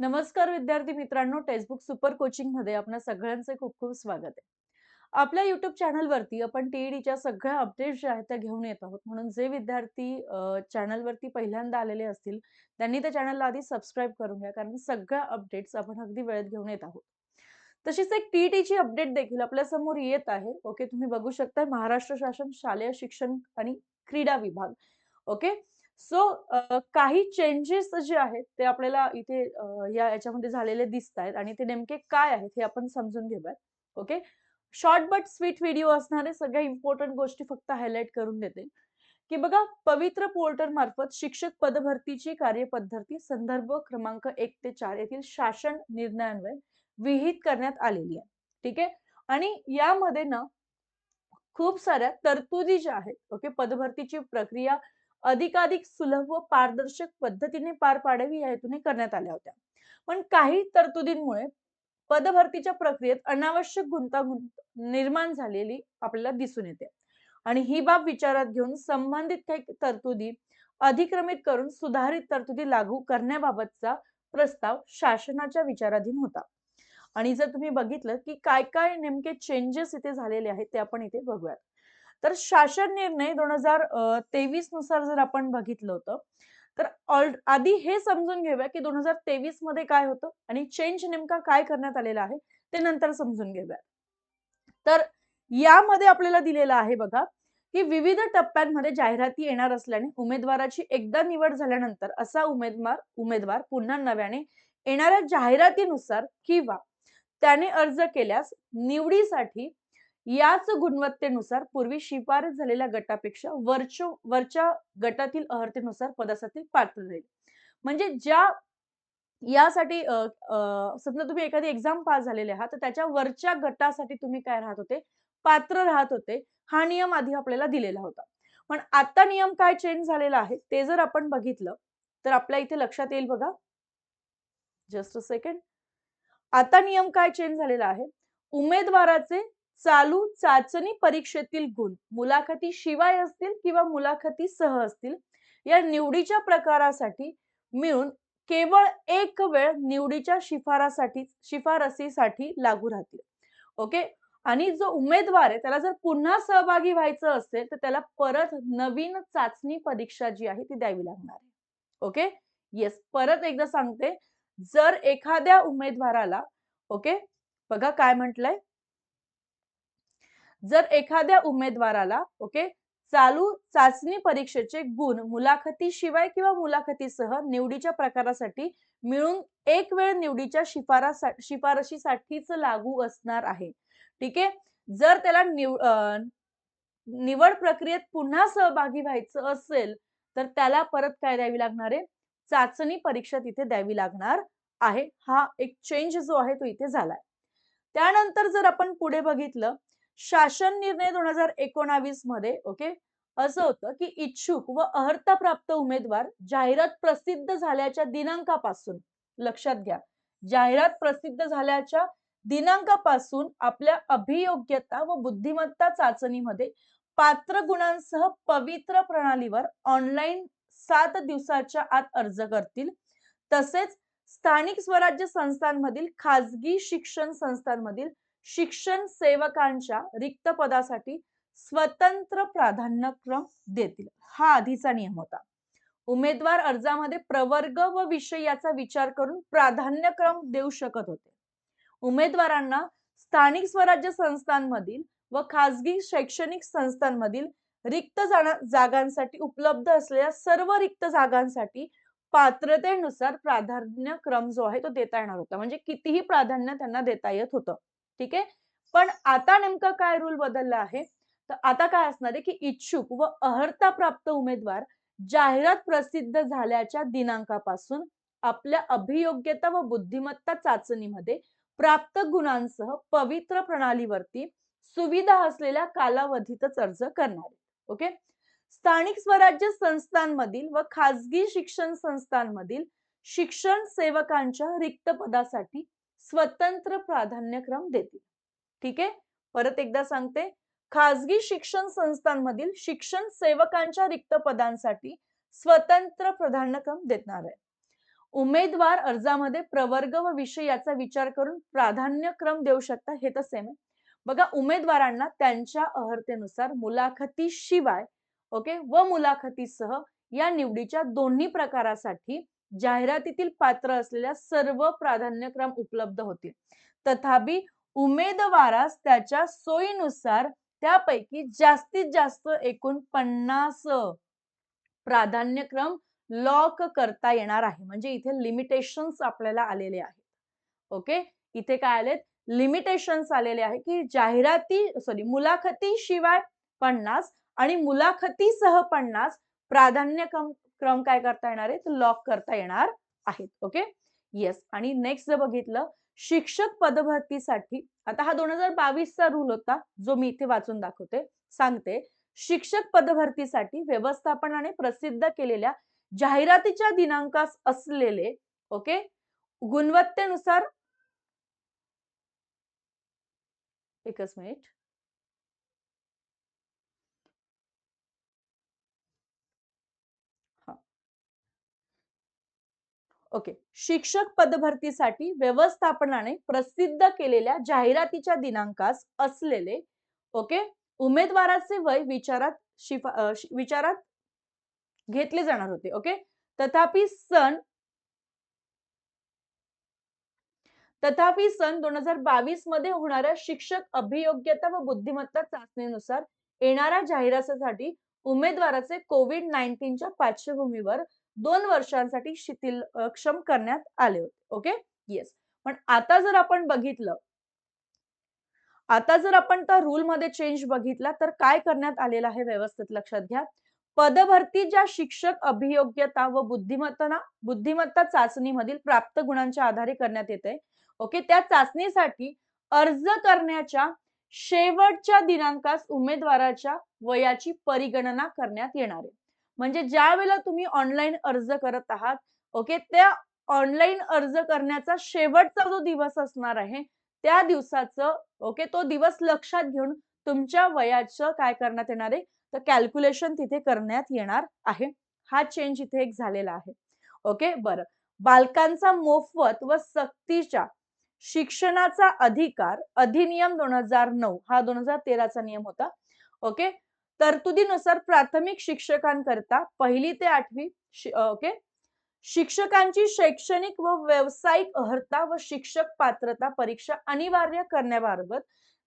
नमस्कार विद्यार्थी मित्रांनो, टेक्स्टबुक सुपर कोचिंग मध्ये आपणा सगळ्यांचे खूप खूप स्वागत आहे. आपल्या YouTube चॅनलवरती आपण टीईडीच्या सगळ्या अपडेट्स ज्या आहेत त्या घेऊन येत आहोत. म्हणून जे विद्यार्थी चॅनलवरती पहिल्यांदा आलेले असतील, त्यांनी त्या चॅनलला आधी सबस्क्राईब करून घ्या, कारण सगळ्या अपडेट्स आपण अगदी वेळेत घेऊन येत आहोत. तशीच एक टीईटीची अपडेट देखील आपल्या समोर येत आहे. ओके, तुम्ही बघू शकता महाराष्ट्र शासन शालेय शिक्षण आणि क्रीडा विभाग. ओके. सो काही चेंजेस जे आहेत ते आपल्याला इथे या याच्यामध्ये झालेले दिसतायत आणि ते नेमके काय आहेत हे आपण समजून घेऊयात. Okay. Short but sweet video असणारे सगळ्या इम्पोर्टंट गोष्टी फक्त हायलाइट करून देते, की बघा पवित्र पोर्टल मार्फत शिक्षक पदभरतीची कार्यपद्धती संदर्भ क्रमांक 1 ते 4 येथील शासन निर्णयान्वये विहित करण्यात आलेली आहे. ठीक आहे. आणि यामध्ये ना खूप साऱ्या तरतुदी ज्या आहेत, ओके, पदभरतीची प्रक्रिया अधिकाधिक सुलभ व पारदर्शक पद्धतीने पार पाडावी या हेतूने करण्यात आल्या होत्या. पण काही तरतुदींमुळे पदभरतीच्या प्रक्रियेत अनावश्यक गुंतागुंत निर्माण झालेली आपल्याला दिसून येते. आणि ही बाब विचारात घेऊन संबंधित काही तरतुदी अधिक्रमित करून सुधारित तरतुदी लागू करण्याबाबतचा प्रस्ताव शासनाच्या विचाराधीन होता. आणि जर तुम्ही बघितलं की काय काय नेमके चेंजेस इथे झालेले आहेत ते आपण इथे बघूयात. तर शासन निर्णय 2023 नुसार जर आपण बघितलं होतं, तर आधी हे समजून घेऊया की 2023 मध्ये काय होतं आणि चेंज नेमका काय करण्यात आलेला आहे ते नंतर समजून घेऊया. तर यामध्ये आपल्याला दिलेलं आहे बघा, की विविध टप्प्यांमध्ये जाहिराती येणार असल्याने उमेदवाराची एकदा निवड झाल्यानंतर असा उमेदवार उमेदवार पुन्हा नव्याने येणाऱ्या जाहिरातीनुसार किंवा त्याने अर्ज केल्यास निवडीसाठी याच गुणवत्तेनुसार पूर्वी शिफारस झालेल्या गटापेक्षा वरच्या गटातील अर्हतेनुसार पदासाठी पात्र राहील. म्हणजे ज्या यासाठी समजा तुम्ही एखादी एक्झाम पास झालेले आहात, तर त्याच्या वरच्या गटासाठी तुम्ही काय राहत होते? पात्र राहत होते. हा नियम आधी आपल्याला दिलेला होता. पण आता नियम काय चेंज झालेला आहे, ते जर आपण बघितलं, तर आपल्या इथे लक्षात येईल बघा. Just a second. आता नियम काय चेंज झालेला आहे? उमेदवाराचे चालू चाचणी परीक्षेतील गुण मुलाखती शिवाय असतील किंवा मुलाखतीसह असतील, या निवडीच्या प्रकारासाठी मिळून केवळ एक वेळ निवडीच्या शिफारसीसाठी लागू राहतील. ओके. आणि जो उमेदवार आहे त्याला जर पुन्हा सहभागी व्हायचं असेल, तर त्याला परत नवीन चाचणी परीक्षा जी आहे ती द्यावी लागणार आहे. ओके. येस, परत एकदा सांगते. जर एखाद्या उमेदवाराला, ओके, बघा काय म्हटलंय, जर एखाद्या उमेदवाराला, ओके, चालू चाचणी परीक्षेचे गुण मुलाखतीशिवाय किंवा मुलाखतीसह निवडीच्या प्रकारासाठी मिळून एक वेळ निवडीच्या शिफारशीसाठीच लागू असणार आहे. ठीक आहे. जर त्याला निवड प्रक्रियेत पुन्हा सहभागी व्हायचं असेल, तर त्याला परत काय द्यावी लागणार आहे? चाचणी परीक्षा तिथे द्यावी लागणार आहे. हा एक चेंज जो आहे तो इथे झालाय. त्यानंतर जर आपण पुढे बघितलं, शासन निर्णय 2019 मध्ये, ओके, असं होतं की इच्छुक व अर्हता प्राप्त उमेदवार जाहिरात प्रसिद्ध झाल्याच्या दिनांकापासून, लक्षात घ्या, जाहिरात प्रसिद्ध झाल्याच्या दिनांकापासून आपल्या अभियोग्यता व बुद्धिमत्ता चाचणीमध्ये पात्र गुणांसह पवित्र प्रणालीवर ऑनलाईन 7 दिवसाच्या आत अर्ज करतील. तसेच स्थानिक स्वराज्य संस्थांमधील खाजगी शिक्षण संस्थांमधील शिक्षण सेवकांच्या रिक्त पदासाठी स्वतंत्र प्राधान्यक्रम देतील. हा आधीचा नियम होता. उमेदवार अर्जामध्ये प्रवर्ग व विषय याचा विचार करून प्राधान्यक्रम देऊ शकत होते. उमेदवारांना स्थानिक स्वराज्य संस्थांमधील व खाजगी शैक्षणिक संस्थांमधील रिक्त जागांसाठी उपलब्ध असलेल्या सर्व रिक्त जागांसाठी पात्रतेनुसार प्राधान्यक्रम जो आहे तो देता येणार होता. म्हणजे कितीही प्राधान्य त्यांना देता येत होतं. ठीक आहे. पण आता नेमकं काय रूल बदलला आहे? तर आता काय असणार आहे की इच्छुक व अर्हता प्राप्त उमेदवार जाहिरात प्रसिद्ध झाल्याच्या दिनांकापासून आपल्या अभियोग्यता व बुद्धिमत्ता चाचणीमध्ये प्राप्त गुणांसह पवित्र प्रणालीवरती सुविधा असलेल्या कालावधीतच अर्ज करणार. ओके. स्थानिक स्वराज्य संस्थांमधील व खाजगी शिक्षण संस्थांमधील शिक्षण सेवकांच्या रिक्त पदासाठी स्वतंत्र प्राधान्यक्रम देतील. ठीक आहे. परत एकदा सांगते, खाजगी शिक्षण संस्थांमधील शिक्षण सेवकांच्या रिक्त पदांसाठी स्वतंत्र प्राधान्यक्रम देणार आहे. उमेदवार अर्जामध्ये प्रवर्ग व विषय याचा विचार करून प्राधान्यक्रम देऊ शकता, हे तर सेम आहे. बघा, उमेदवारांना त्यांच्या अर्हतेनुसार मुलाखतीशिवाय ओके व मुलाखतीसह या निवडीच्या दोन्ही प्रकारासाठी जाहिरातीतील पात्र असलेल्या सर्व प्राधान्यक्रम उपलब्ध होतील. तथापि उमेदवारास त्याच्या सोयीनुसार त्यापैकी जास्तीत जास्त एकूण 50 प्राधान्यक्रम लॉक करता येणार आहे. म्हणजे इथे लिमिटेशन्स आपल्याला आलेले आहेत. ओके, इथे काय आलेत? लिमिटेशन्स आलेले आहे की मुलाखतीशिवाय 50 आणि मुलाखतीसह 50 क्रम काय करता येणार आहेत? लॉक करता येणार आहेत. Okay, yes. आणि नेक्स्ट जर बघितलं, शिक्षक पदभरतीसाठी आता हा 2022 चा रूल होता, जो मी इथे वाचून दाखवते, सांगते. शिक्षक पदभरतीसाठी व्यवस्थापनाने प्रसिद्ध केलेल्या जाहिरातीच्या दिनांकास असलेले ओके गुणवत्तेनुसार एकच मिनिट. ओके, शिक्षक पदभरतीसाठी व्यवस्थापनाने प्रसिद्ध केलेल्या जाहिरातीच्या दिनांकास असलेले ओके उमेदवाराचे वय विचारात घेतले जाणार होते. ओके, तथापि सन 2022 मध्ये होणाऱ्या शिक्षक अभियोग्यता व बुद्धिमत्ता चाचणीनुसार येणाऱ्या जाहिरातीसाठी उमेदवाराचे कोविड-19च्या पार्श्वभूमीवर 2 वर्षांसाठी क्षम करण्यात आले होते. Okay, yes. पण आता जर आपण बघितलं, आता जर आपण त्या रूल मध्ये चेंज बघितला तर काय करण्यात आलेलं आहे व्यवस्थित लक्षात घ्या. पदभरती ज्या शिक्षक अभियोग्यता व बुद्धिमत्ता चाचणीमधील प्राप्त गुणांच्या आधारे करण्यात येते. ओके, त्या चाचणीसाठी अर्ज करण्याच्या शेवटच्या दिनांकास उमेदवाराच्या वयाची परिगणना करण्यात येणार आहे. म्हणजे ज्या वेळेला तुम्ही ऑनलाईन अर्ज करत आहात ओके, त्या ऑनलाईन अर्ज करण्याचा शेवटचा जो दिवस असणार आहे त्या दिवसाचं ओके तो दिवस लक्षात घेऊन तुमच्या वयाचं काय करण्यात येणार आहे, तर कॅल्क्युलेशन तिथे करण्यात येणार आहे. हा चेंज इथे एक झालेला आहे. ओके, बरं. बालकांचा मोफत व सक्तीच्या शिक्षणाचा अधिकार अधिनियम 2009 हा 2013 चा नियम होता. ओके, तरतुदीनुसार प्राथमिक शिक्षकांकरता 1ली ते 8वी ओके शिक्षकांची शैक्षणिक व व्यावसायिक अर्हता व शिक्षक पात्रता परीक्षा अनिवार्य करण्याबाबत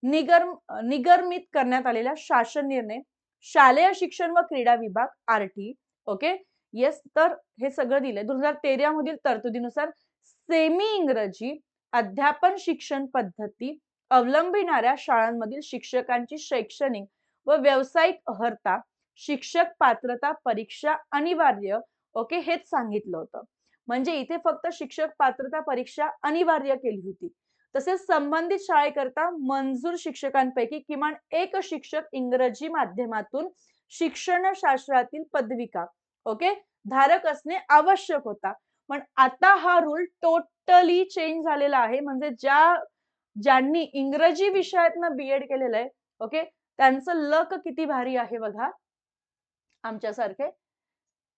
निगर्मित करण्यात आलेला शासन निर्णय शालेय शिक्षण व क्रीडा विभाग आरटी ओके येस. तर हे सगळं दिलंय 2013 मधील तरतुदीनुसार सेमी इंग्रजी अध्यापन शिक्षण पद्धती अवलंबिणाऱ्या शाळांमधील शिक्षकांची शैक्षणिक व व्यावसायिक अर्हता शिक्षक पात्रता परीक्षा अनिवार्य ओके हेच सांगितलं होतं. म्हणजे इथे फक्त शिक्षक पात्रता परीक्षा अनिवार्य केली होती. तसेच संबंधित शाळेकरता मंजूर शिक्षकांपैकी किमान एक शिक्षक इंग्रजी माध्यमातून शिक्षणशास्त्रातील पदविका ओके धारक असणे आवश्यक होता. पण आता हा रूल टोटली चेंज झालेला आहे. म्हणजे ज्यांनी इंग्रजी विषयातनं बीएड केलेलं आहे ओके त्यांचं लक किती भारी आहे बघा आमच्यासारखे.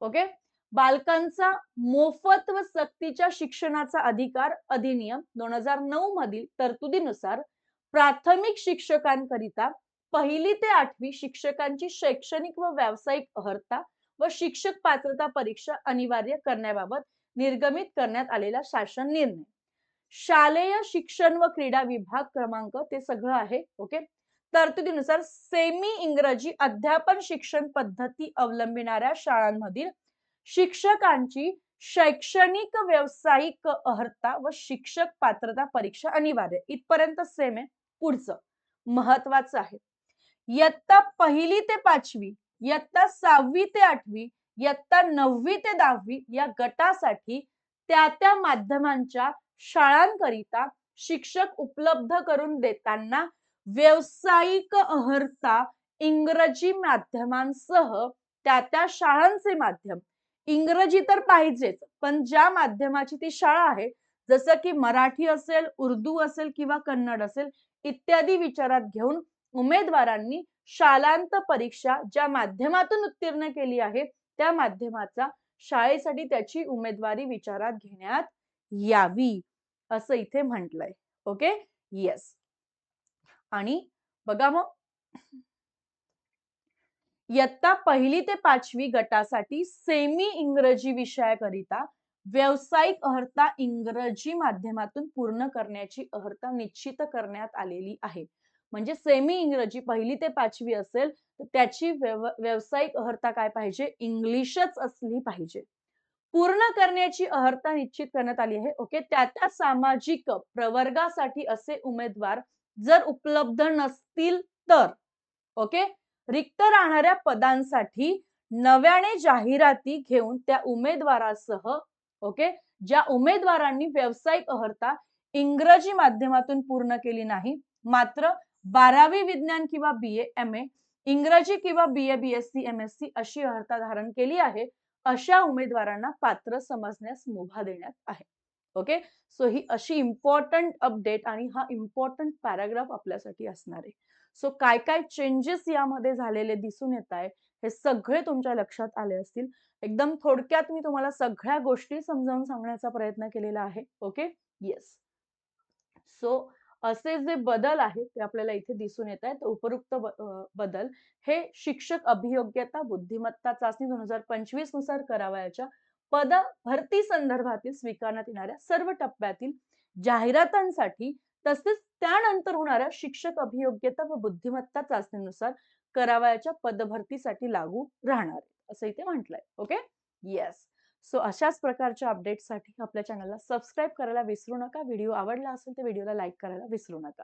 ओके, बालकांचा मोफत व सक्तीच्या शिक्षणाचा अधिकार अधिनियम 2009 मधील तरतुदीनुसार प्राथमिक शिक्षकांकरिता 1ली ते 8वी शिक्षकांची शैक्षणिक व व्यावसायिक अर्हता व शिक्षक पात्रता परीक्षा अनिवार्य करण्याबाबत निर्गमित करण्यात आलेला शासन निर्णय. शालेय शिक्षण व क्रीडा विभाग क्रमांक ते सगळं आहे. ओके, तरतुदीनुसार सेमी इंग्रजी अध्यापन शिक्षण पद्धती अवलंबिणाऱ्या शाळांमधील शिक्षकांची शैक्षणिक व्यावसायिक अर्हता व शिक्षक पात्रता परीक्षा अनिवार्य. इथपर्यंत सेम आहे. पुढचं महत्वाचं आहे. इयत्ता 1ली ते 5वी, इयत्ता 6वी ते 8वी, इयत्ता 9वी ते 10वी या गटासाठी त्या माध्यमांच्या शाळांकरिता शिक्षक उपलब्ध करून देताना व्यावसायिक अर्हता इंग्रजी माध्यमांसह त्या शाळांचे माध्यम इंग्रजी तर पाहिजेच, पण ज्या माध्यमाची ती शाळा आहे जसं की मराठी असेल, उर्दू असेल किंवा कन्नड असेल इत्यादी विचारात घेऊन उमेदवारांनी शालांत परीक्षा ज्या माध्यमातून उत्तीर्ण केली आहे त्या माध्यमाचा शाळेसाठी त्याची उमेदवारी विचारात घेण्यात यावी असं इथे म्हटलंय. Okay, yes. आणि बघा मग इयत्ता 1ली ते 5वी गटासाठी सेमी इंग्रजी विषयाकरिता व्यावसायिक अर्हता इंग्रजी माध्यमातून पूर्ण करण्याची अर्हता निश्चित करण्यात आलेली आहे. म्हणजे सेमी इंग्रजी 1ली ते 5वी असेल तर त्याची व्यावसायिक अर्हता काय पाहिजे? इंग्लिशच असली पाहिजे. पूर्ण करण्याची अर्हता निश्चित करण्यात आली आहे. ओके. त्या सामाजिक प्रवर्गासाठी असे उमेदवार जर उपलब्ध नसतील तर ओके. रिक्त राहणाऱ्या पदांसाठी नव्याने जाहिराती घेऊन त्या उमेदवारासह ओके, ज्या उमेदवारांनी व्यावसायिक अर्हता इंग्रजी माध्यमातून पूर्ण केली नाही, मात्र 12वी विज्ञान किंवा BA, MA इंग्रजी किंवा BA, BSc, MSc अशी अर्हता धारण केली आहे, अशा उमेदवारांना पात्र समजण्यास मुभा देण्यात आहे. ओके, सो ही अशी इम्पॉर्टंट अपडेट आणि हा इम्पॉर्टंट पॅराग्राफ आपल्यासाठी असणार आहे. सो काय काय चेंजेस यामध्ये झालेले दिसून येत आहे हे सगळे तुमच्या लक्षात आले असतील. एकदम थोडक्यात मी तुम्हाला सगळ्या गोष्टी समजावून सांगण्याचा प्रयत्न केलेला आहे. Okay, yes. सो असे जे बदल आहेत ते आपल्याला इथे दिसून येत आहेत. उपरोक्त बदल हे शिक्षक अभियोग्यता बुद्धिमत्ता चाचणी 2025 नुसार करावयाच्या पद भरती संदर्भातील स्वीकारण्यात येणाऱ्या सर्व टप्प्यातील जाहिरातांसाठी तसेच त्यानंतर होणाऱ्या शिक्षक अभियोग्यता व बुद्धिमत्ता चाचणीनुसार करावयाच्या पदभरतीसाठी लागू राहणार असं इथे म्हटलंय. Okay, yes. सो अशाच प्रकारच्या अपडेट्ससाठी आपल्या चॅनलला सबस्क्राईब करायला विसरू नका. व्हिडिओ आवडला असेल तर व्हिडिओला लाईक करायला विसरू नका.